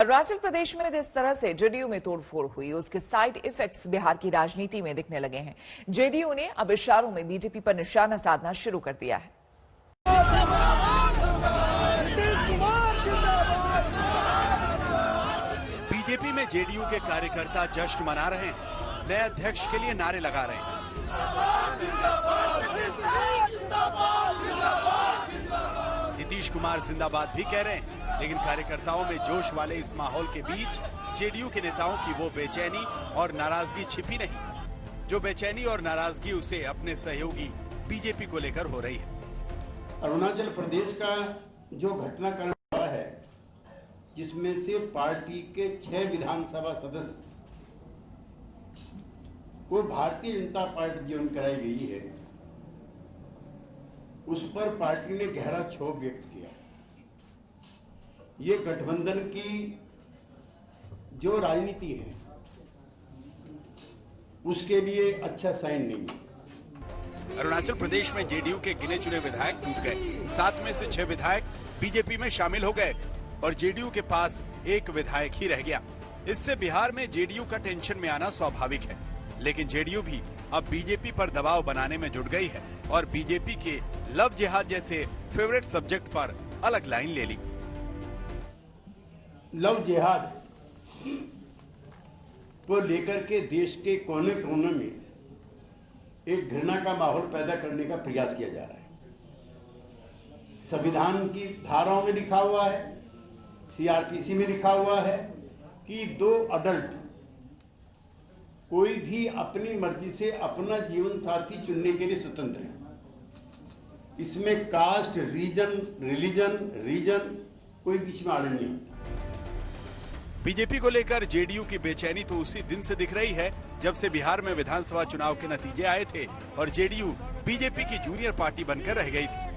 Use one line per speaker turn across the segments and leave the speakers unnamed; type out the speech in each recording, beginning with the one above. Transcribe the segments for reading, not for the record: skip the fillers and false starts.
अरुणाचल प्रदेश में जिस तरह से जेडीयू में तोड़फोड़ हुई, उसके साइड इफेक्ट्स बिहार की राजनीति में दिखने लगे हैं। जेडीयू ने अब इशारों में बीजेपी पर निशाना साधना शुरू कर दिया है।
बीजेपी में जेडीयू के कार्यकर्ता जश्न मना रहे हैं, नए अध्यक्ष के लिए नारे लगा रहे हैं। नीतीश कुमार जिंदाबाद भी कह रहे हैं, लेकिन कार्यकर्ताओं में जोश वाले इस माहौल के बीच जेडीयू के नेताओं की वो बेचैनी और नाराजगी छिपी नहीं, जो बेचैनी और नाराजगी उसे अपने सहयोगी बीजेपी को लेकर हो रही है।
अरुणाचल प्रदेश का जो घटनाक्रम हुआ है, जिसमें से पार्टी के 6 विधानसभा सदस्य को भारतीय जनता पार्टी ज्वाइन कराई गई है, उस पर पार्टी ने गहरा क्षोभ व्यक्त किया। ये गठबंधन की जो राजनीति है, उसके लिए अच्छा साइन नहीं है।
अरुणाचल प्रदेश में जेडीयू के गिने चुने विधायक टूट गए, 7 में से 6 विधायक बीजेपी में शामिल हो गए और जेडीयू के पास 1 विधायक ही रह गया। इससे बिहार में जेडीयू का टेंशन में आना स्वाभाविक है, लेकिन जेडीयू भी अब बीजेपी पर दबाव बनाने में जुट गई है और बीजेपी के लव जिहाद जैसे फेवरेट सब्जेक्ट पर अलग लाइन ले ली।
लव जिहाद को लेकर के देश के कोने कोने में एक घृणा का माहौल पैदा करने का प्रयास किया जा रहा है। संविधान की धाराओं में लिखा हुआ है, सीआरपीसी में लिखा हुआ है कि 2 अडल्ट कोई भी अपनी मर्जी से अपना जीवन साथी चुनने के लिए स्वतंत्र है। इसमें कास्ट, रीजन कोई बीच में आड़े नहीं होता।
बीजेपी को लेकर जेडीयू की बेचैनी तो उसी दिन से दिख रही है जब से बिहार में विधानसभा चुनाव के नतीजे आए थे और जेडीयू बीजेपी की जूनियर पार्टी बनकर रह गई थी।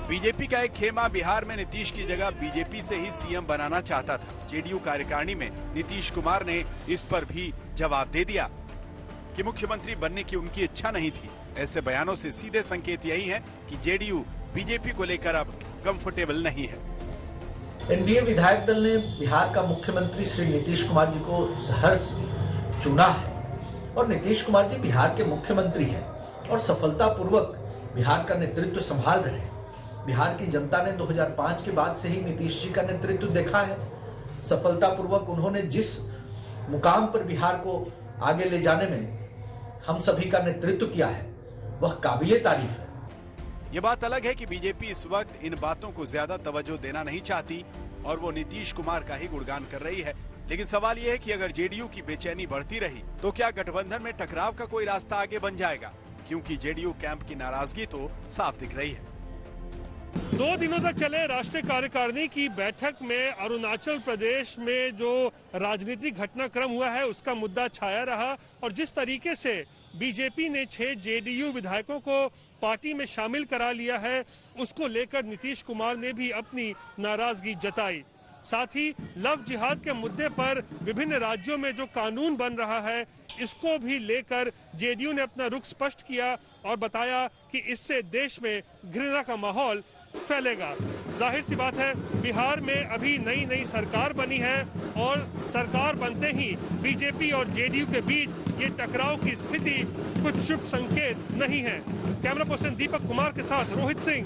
बीजेपी का एक खेमा बिहार में नीतीश की जगह बीजेपी से ही सीएम बनाना चाहता था। जेडीयू कार्यकारिणी में नीतीश कुमार ने इस पर भी जवाब दे दिया कि मुख्यमंत्री बनने की उनकी इच्छा नहीं थी। ऐसे बयानों से सीधे संकेत यही है कि जेडीयू बीजेपी को लेकर अब कंफर्टेबल नहीं है।
एनडीए विधायक दल ने बिहार का मुख्यमंत्री श्री नीतीश कुमार जी को सहर्ष चुना है और नीतीश कुमार जी बिहार के मुख्यमंत्री हैं और सफलतापूर्वक बिहार का नेतृत्व संभाल रहे हैं। बिहार की जनता ने 2005 के बाद से ही नीतीश जी का नेतृत्व देखा है। सफलतापूर्वक उन्होंने जिस मुकाम पर बिहार को आगे ले जाने में हम सभी का नेतृत्व किया है, वह काबिले तारीफ है।
ये बात अलग है कि बीजेपी इस वक्त इन बातों को ज्यादा तवज्जो देना नहीं चाहती और वो नीतीश कुमार का ही गुणगान कर रही है। लेकिन सवाल ये है कि अगर जेडीयू की बेचैनी बढ़ती रही तो क्या गठबंधन में टकराव का कोई रास्ता आगे बन जाएगा, क्योंकि जेडीयू कैंप की नाराजगी तो साफ दिख रही है।
2 दिनों तक चले राष्ट्रीय कार्यकारिणी की बैठक में अरुणाचल प्रदेश में जो राजनीतिक घटनाक्रम हुआ है, उसका मुद्दा छाया रहा और जिस तरीके से बीजेपी ने 6 जेडीयू विधायकों को पार्टी में शामिल करा लिया है, उसको लेकर नीतीश कुमार ने भी अपनी नाराजगी जताई। साथ ही लव जिहाद के मुद्दे पर विभिन्न राज्यों में जो कानून बन रहा है, इसको भी लेकर जेडीयू ने अपना रुख स्पष्ट किया और बताया कि इससे देश में घृणा का माहौल फैलेगा। जाहिर सी बात है, बिहार में अभी नई सरकार बनी है और सरकार बनते ही बीजेपी और जेडीयू के बीच ये टकराव की स्थिति कुछ शुभ संकेत नहीं है। कैमरा पर्सन दीपक कुमार के साथ रोहित सिंह,